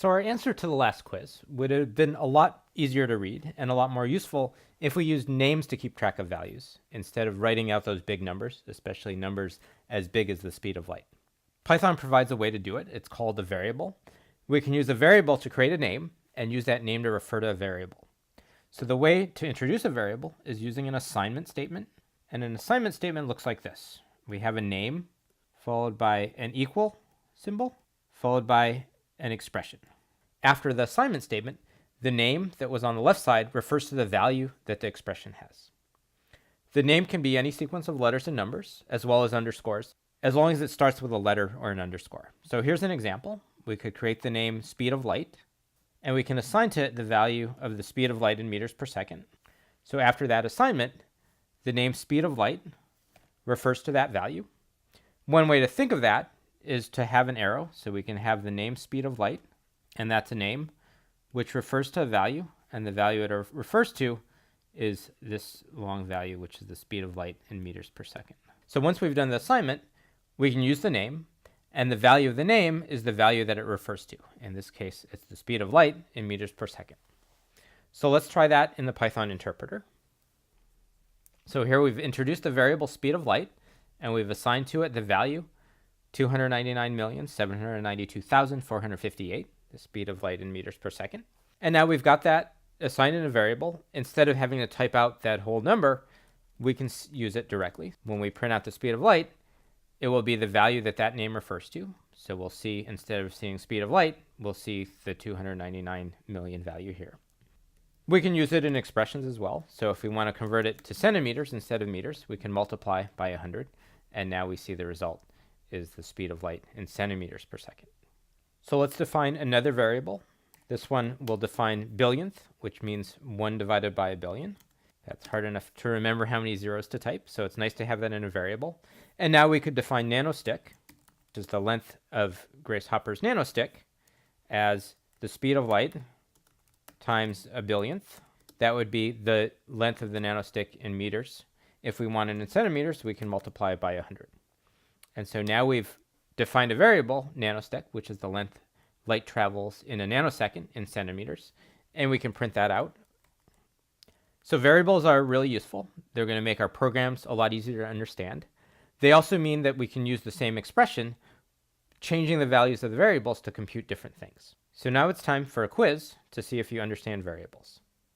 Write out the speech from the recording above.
So our answer to the last quiz would have been a lot easier to read and a lot more useful if we used names to keep track of values instead of writing out those big numbers, especially numbers as big as the speed of light. Python provides a way to do it. It's called a variable. We can use a variable to create a name and use that name to refer to a variable. So the way to introduce a variable is using an assignment statement. And an assignment statement looks like this. We have a name followed by an equal symbol followed by an expression. After the assignment statement, the name that was on the left side refers to the value that the expression has. The name can be any sequence of letters and numbers, as well as underscores, as long as it starts with a letter or an underscore. So here's an example. We could create the name speed of light, and we can assign to it the value of the speed of light in meters per second. So after that assignment, the name speed of light refers to that value. One way to think of that is to have an arrow. So we can have the name speed of light, and that's a name which refers to a value, and the value it refers to is this long value, which is the speed of light in meters per second. So once we've done the assignment, we can use the name, and the value of the name is the value that it refers to. In this case, it's the speed of light in meters per second. So let's try that in the Python interpreter. So here we've introduced the variable speed of light, and we've assigned to it the value 299,792,458, the speed of light in meters per second. And now we've got that assigned in a variable. Instead of having to type out that whole number, we can use it directly. When we print out the speed of light, it will be the value that that name refers to. So we'll see, instead of seeing speed of light, we'll see the 299 million value here. We can use it in expressions as well. So if we want to convert it to centimeters instead of meters, we can multiply by 100. And now we see the result is the speed of light in centimeters per second. So let's define another variable. This one will define billionth, which means 1 divided by a billion. That's hard enough to remember how many zeros to type, so it's nice to have that in a variable. And now we could define nanostick, which is the length of Grace Hopper's nanostick, as the speed of light times a billionth. That would be the length of the nanostick in meters. If we want it in centimeters, we can multiply it by 100. And so now we've defined a variable, nanostick, which is the length light travels in a nanosecond in centimeters, and we can print that out. So variables are really useful. They're going to make our programs a lot easier to understand. They also mean that we can use the same expression, changing the values of the variables to compute different things. So now it's time for a quiz to see if you understand variables.